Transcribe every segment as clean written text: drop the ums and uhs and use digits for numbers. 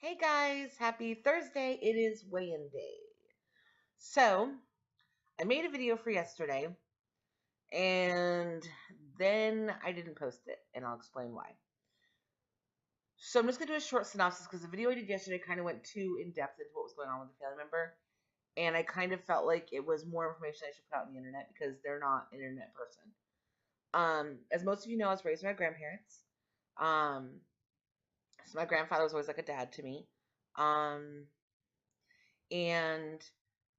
Hey guys, happy Thursday. It is weigh-in day. So, I made a video for yesterday and then I didn't post it, and I'll explain why. So, I'm just going to do a short synopsis because the video I did yesterday kind of went too in depth into what was going on with the family member, and I kind of felt like it was more information I should put out on the internet because they're not an internet person. As most of you know, I was raised by my grandparents. Um, so my grandfather was always like a dad to me. Um, And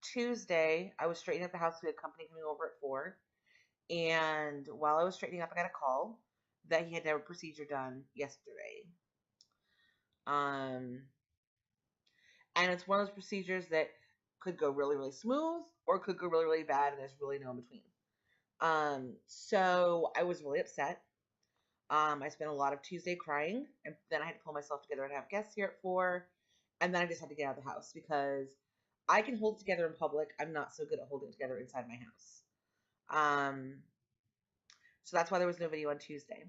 Tuesday, I was straightening up the house. We had company coming over at 4. And while I was straightening up, I got a call that he had to have a procedure done yesterday. Um, and it's one of those procedures that could go really, really smooth or could go really, really bad, and there's really no in between. So I was really upset. I spent a lot of Tuesday crying, and then I had to pull myself together and have guests here at 4. And then I just had to get out of the house because I can hold it together in public. I'm not so good at holding it together inside my house. Um, so that's why there was no video on Tuesday.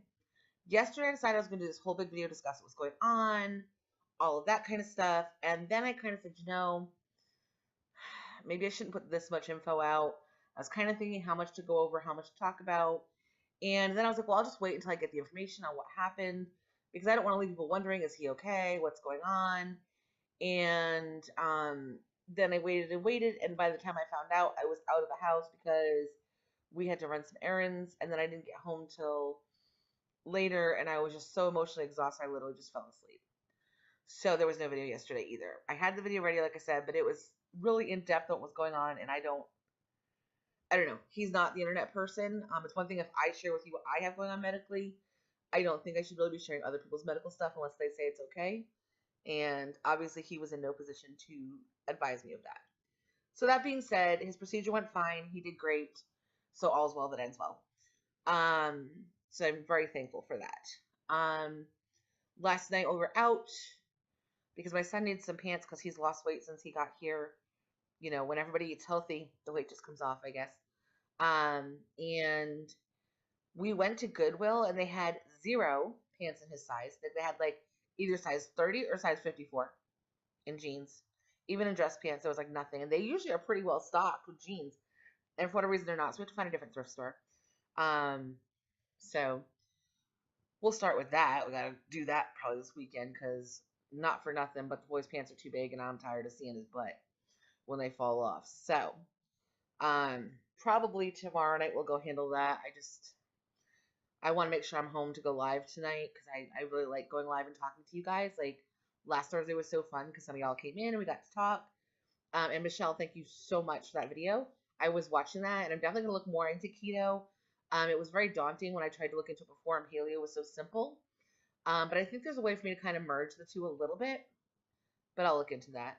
Yesterday, I decided I was going to do this whole big video, discuss what was going on, all of that kind of stuff. And then I kind of said, maybe I shouldn't put this much info out. I was kind of thinking how much to go over, how much to talk about. And then I was like, well, I'll just wait until I get the information on what happened because I don't want to leave people wondering, is he okay? What's going on? And then I waited and waited, and by the time I found out, I was out of the house because we had to run some errands, and then I didn't get home till later, and I was just so emotionally exhausted, I literally just fell asleep. So there was no video yesterday either. I had the video ready, like I said, but it was really in depth on what was going on, and I don't know. He's not the internet person. It's one thing if I share with you what I have going on medically. I don't think I should really be sharing other people's medical stuff unless they say it's okay. And obviously he was in no position to advise me of that. So that being said, his procedure went fine. He did great. So all's well that ends well. Um, so I'm very thankful for that. Last night we were out because my son needs some pants because he's lost weight since he got here. You know, when everybody eats healthy, the weight just comes off, I guess. And we went to Goodwill and they had 0 pants in his size. They had like either size 30 or size 54 in jeans. Even in dress pants, there was like nothing. And they usually are pretty well stocked with jeans. And for whatever reason, they're not. So we have to find a different thrift store. Um, so we'll start with that. We got to do that probably this weekend because not for nothing, but the boys' pants are too big and I'm tired of seeing his butt when they fall off. So, probably tomorrow night we'll go handle that. I want to make sure I'm home to go live tonight because I really like going live and talking to you guys. Like last Thursday was so fun because some of y'all came in and we got to talk. And Michelle, thank you so much for that video. I was watching that and I'm definitely going to look more into keto. It was very daunting when I tried to look into it before and paleo was so simple. But I think there's a way for me to kind of merge the two a little bit, but I'll look into that.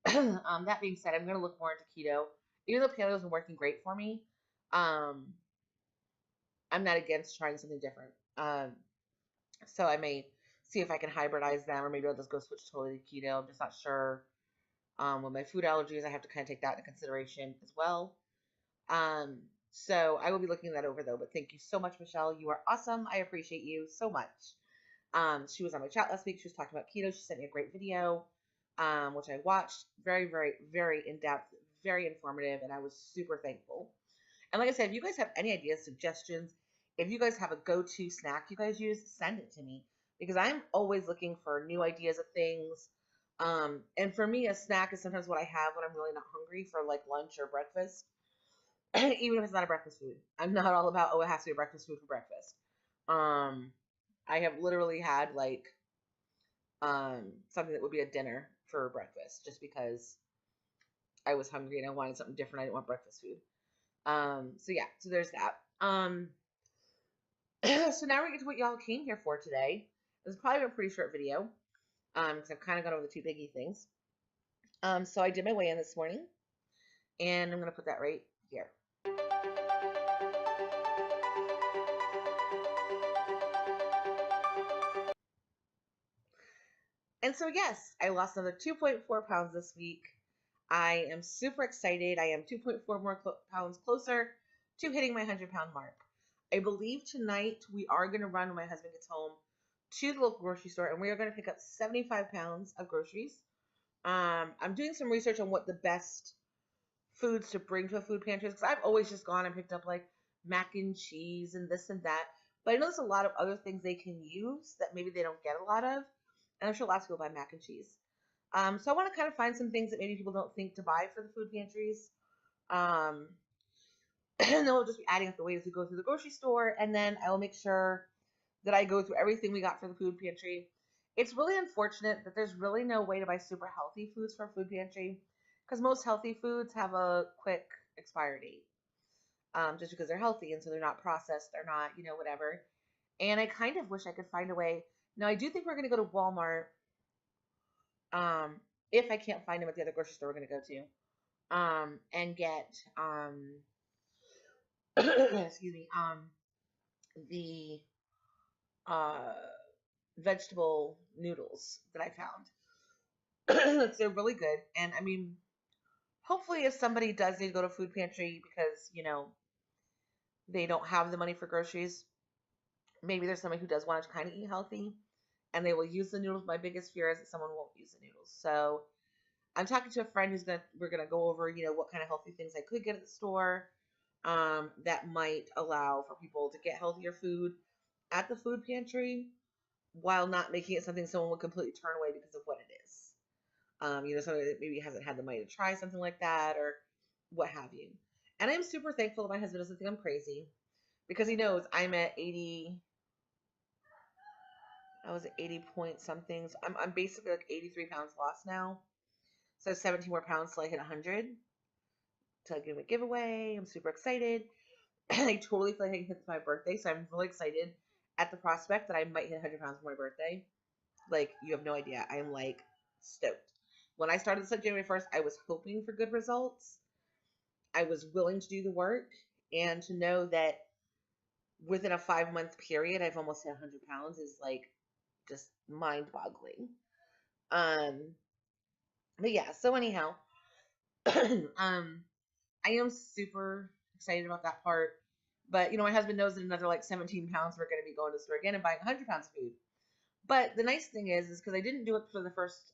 That being said, I'm going to look more into keto. Even though paleo has been working great for me, um, I'm not against trying something different. So I may see if I can hybridize them, or maybe I'll just go switch totally to keto. I'm just not sure. With my food allergies, I have to kind of take that into consideration as well. So I will be looking that over though. But thank you so much, Michelle. You are awesome. I appreciate you so much. She was on my chat last week. She was talking about keto. She sent me a great video, which I watched. Very, very, very in depth, very informative, and I was super thankful. And like I said, if you guys have any ideas, suggestions, if you guys have a go-to snack you guys use, send it to me because I'm always looking for new ideas of things. And for me, a snack is sometimes what I have when I'm really not hungry for like lunch or breakfast, even if it's not a breakfast food. I'm not all about, oh, it has to be a breakfast food for breakfast. I have literally had like something that would be a dinner for breakfast just because I was hungry and I wanted something different. I didn't want breakfast food. So yeah, so there's that. So now we get to what y'all came here for today. This is probably a pretty short video, because I've kind of gone over the two biggie things. So I did my weigh-in this morning, and I'm gonna put that right here. And so yes, I lost another 2.4 pounds this week. I am super excited. I am 2.4 more pounds closer to hitting my 100-pound mark. I believe tonight we are going to run when my husband gets home to the local grocery store, and we are going to pick up 75 pounds of groceries. I'm doing some research on what the best foods to bring to a food pantry is, because I've always just gone and picked up like mac and cheese and this and that. But I know there's a lot of other things they can use that maybe they don't get a lot of. And I'm sure lots of people buy mac and cheese. So I want to kind of find some things that maybe people don't think to buy for the food pantries. Um, and then we'll just be adding up the weight as we go through the grocery store. And then I will make sure that I go through everything we got for the food pantry. It's really unfortunate that there's really no way to buy super healthy foods from food pantry, because most healthy foods have a quick expiry date, just because they're healthy and so they're not processed, they're not, whatever. And I kind of wish I could find a way. Now, I do think we're going to go to Walmart. If I can't find them at the other grocery store we're going to go to, and get, excuse me, the uh, vegetable noodles that I found. They're really good. And I mean, hopefully if somebody does need to go to food pantry because, they don't have the money for groceries, maybe there's somebody who does want to kind of eat healthy and they will use the noodles. My biggest fear is that someone won't use the noodles. So I'm talking to a friend we're going to go over, what kind of healthy things I could get at the store, that might allow for people to get healthier food at the food pantry while not making it something someone would completely turn away because of what it is. Somebody that maybe hasn't had the money to try something like that or what have you. And I'm super thankful that my husband doesn't think I'm crazy, because he knows I'm at 80. I was at 80 point something. So I'm basically like 83 pounds lost now. So 17 more pounds till I hit 100 to give a giveaway. I'm super excited. I totally feel like I can hit my birthday, so I'm really excited at the prospect that I might hit 100 pounds for my birthday. Like, you have no idea. I am like stoked. When I started this on January 1st, I was hoping for good results. I was willing to do the work, and to know that within a 5-month period, I've almost hit 100 pounds is like just mind boggling. But yeah, so anyhow, I am super excited about that part. But, my husband knows that another like 17 pounds we're going to be going to the store again and buying 100 pounds of food. But the nice thing is because I didn't do it for the first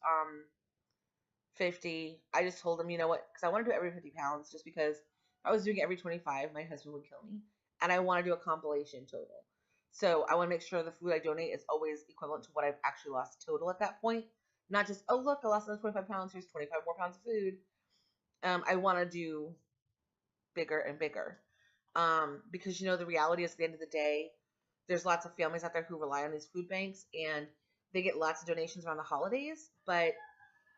50, I just told him, you know what, because I want to do it every 50 pounds, just because if I was doing it every 25, my husband would kill me. And I want to do a compilation total. So I want to make sure the food I donate is always equivalent to what I've actually lost total at that point. Not just, oh, look, I lost another 25 pounds, here's 25 more pounds of food. I want to do bigger and bigger. Because, the reality is at the end of the day, there's lots of families out there who rely on these food banks, and they get lots of donations around the holidays. But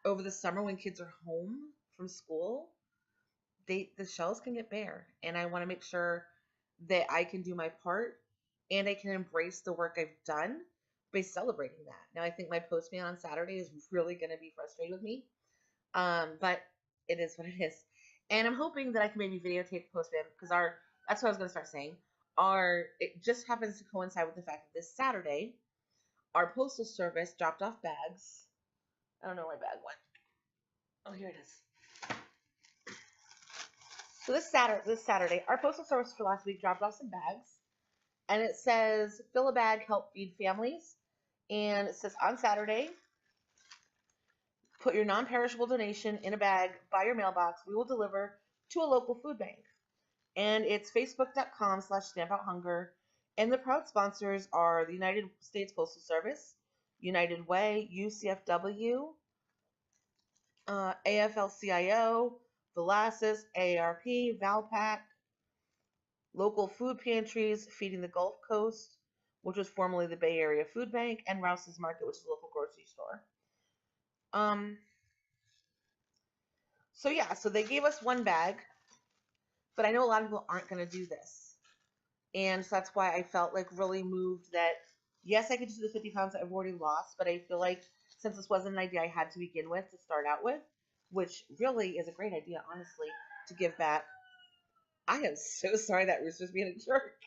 over the summer when kids are home from school, the shelves can get bare. And I want to make sure that I can do my part and I can embrace the work I've done by celebrating that. Now, I think my postman on Saturday is really going to be frustrated with me. But it is what it is. And I'm hoping that I can maybe videotape the postman, because that's what I was going to start saying. It just happens to coincide with the fact that this Saturday, our postal service dropped off bags. I don't know where my bag went. Oh, here it is. So this Saturday, our postal service for last week dropped off some bags, and it says, fill a bag, help feed families. And it says on Saturday, put your non-perishable donation in a bag by your mailbox. We will deliver to a local food bank. And it's facebook.com/stampouhunger. And the proud sponsors are the United States Postal Service, United Way, UCFW, AFL-CIO, Velasas, AARP, Valpak, local food pantries, Feeding the Gulf Coast, which was formerly the Bay Area Food Bank, and Rouse's Market, which is a local grocery store. So yeah, so they gave us one bag, but I know a lot of people aren't going to do this. And so that's why I felt like really moved that, yes, I could do the 50 pounds that I've already lost, but I feel like since this wasn't an idea I had to begin with, to start out with, which really is a great idea, honestly, to give back. I am so sorry that rooster's being a jerk.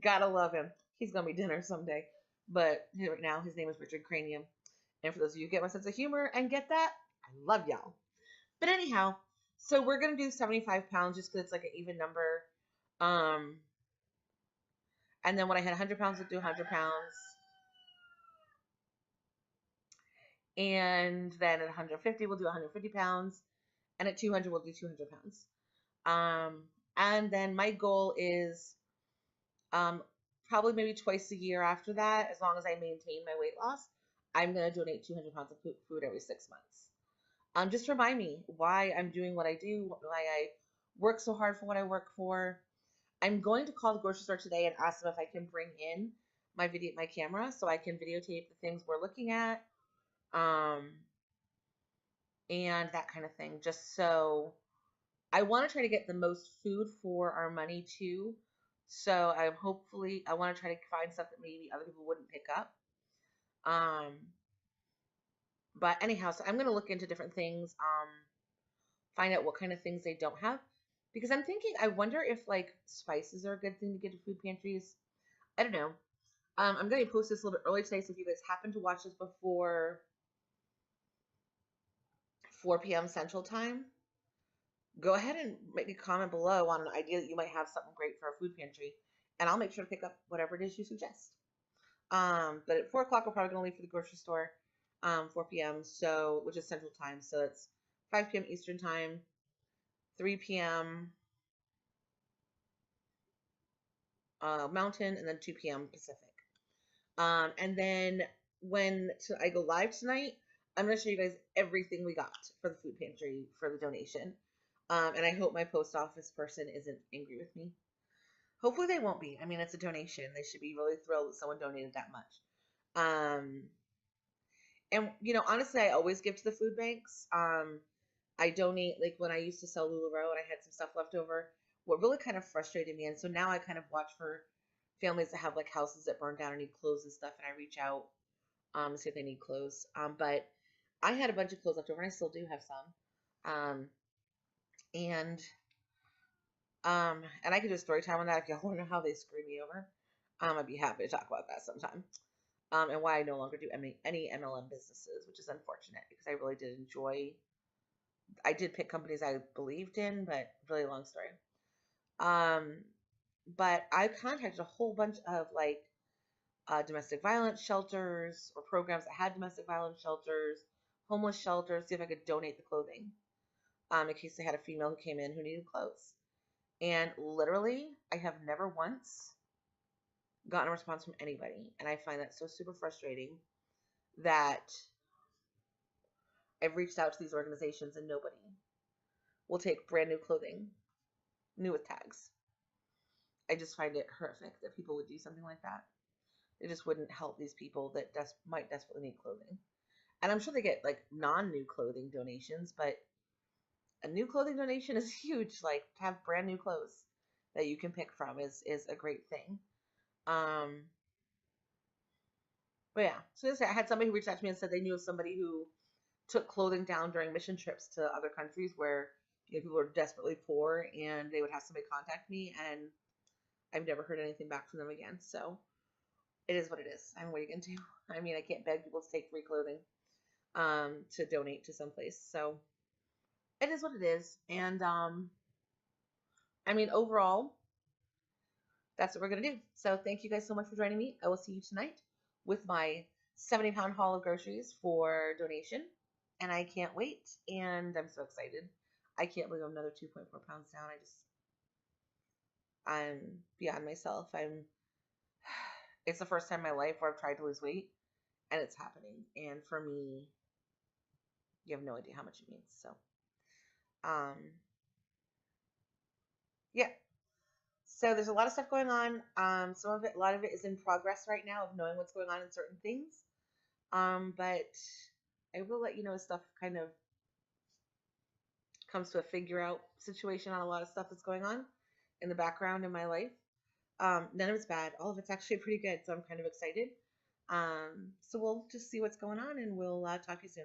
Gotta love him. He's going to be dinner someday. But right now, his name is Richard Cranium. And for those of you who get my sense of humor and get that, I love y'all. But anyhow, so we're going to do 75 pounds just because it's like an even number. And then when I had 100 pounds, we'll do 100 pounds. And then at 150, we'll do 150 pounds. And at 200, we'll do 200 pounds. And then my goal is probably maybe twice a year after that, as long as I maintain my weight loss, I'm going to donate 200 pounds of food every 6 months. Just remind me why I'm doing what I do, why I work so hard for what I work for. I'm going to call the grocery store today and ask them if I can bring in my camera so I can videotape the things we're looking at, and that kind of thing. Just so I want to try to get the most food for our money too. So I want to try to find stuff that maybe other people wouldn't pick up. But anyhow, so I'm going to look into different things, find out what kind of things they don't have. Because I'm thinking, I wonder if like spices are a good thing to get to food pantries. I don't know. I'm going to post this a little bit early today, so if you guys happen to watch this before 4 p.m. Central Time, go ahead and make a comment below on an idea that you might have something great for a food pantry, and I'll make sure to pick up whatever it is you suggest. But at 4 o'clock, we're probably going to leave for the grocery store, 4 p.m., so, which is Central Time, so it's 5 p.m. Eastern Time, 3 p.m. Mountain, and then 2 p.m. Pacific. And then when I go live tonight, I'm going to show you guys everything we got for the food pantry for the donation. And I hope my post office person isn't angry with me. Hopefully they won't be. I mean, it's a donation. They should be really thrilled that someone donated that much. And, you know, honestly, I always give to the food banks. I donate, like when I used to sell LuLaRoe and I had some stuff left over, what really kind of frustrated me. And so now I kind of watch for families that have like houses that burn down and need clothes and stuff. And I reach out to see if they need clothes. But I had a bunch of clothes left over and I still do have some. And I could do a story time on that if y'all want to know how they screwed me over. I'd be happy to talk about that sometime. And why I no longer do any MLM businesses, which is unfortunate because I really did enjoy. I did pick companies I believed in, but really long story. But I contacted a whole bunch of like domestic violence shelters or programs that had domestic violence shelters, homeless shelters, see if I could donate the clothing in case they had a female who came in who needed clothes. And literally, I have never once gotten a response from anybody. And I find that so super frustrating that I've reached out to these organizations and nobody will take brand new clothing, new with tags. I just find it horrific that people would do something like that. It just wouldn't help these people that might desperately need clothing. And I'm sure they get like non-new clothing donations, but a new clothing donation is huge. Like to have brand new clothes that you can pick from is a great thing. But yeah, so I had somebody who reached out to me and said they knew of somebody who took clothing down during mission trips to other countries where people were desperately poor, and they would have somebody contact me, and I've never heard anything back from them again. So it is what it is. I mean, what are you gonna do? I mean, I can't beg people to take free clothing to donate to someplace. So it is what it is. And I mean, overall, that's what we're gonna do. So thank you guys so much for joining me. I will see you tonight with my 70-pound haul of groceries for donation. And I can't wait. And I'm so excited. I can't believe I'm another 2.4 pounds down. I'm beyond myself. It's the first time in my life where I've tried to lose weight, and it's happening. And for me, you have no idea how much it means. So, yeah. So there's a lot of stuff going on. A lot of it is in progress right now of knowing what's going on in certain things. But I will let you know as stuff kind of comes to a figure out situation on a lot of stuff that's going on in the background in my life. None of it's bad. All of it's actually pretty good. So I'm kind of excited. So we'll just see what's going on, and we'll talk to you soon.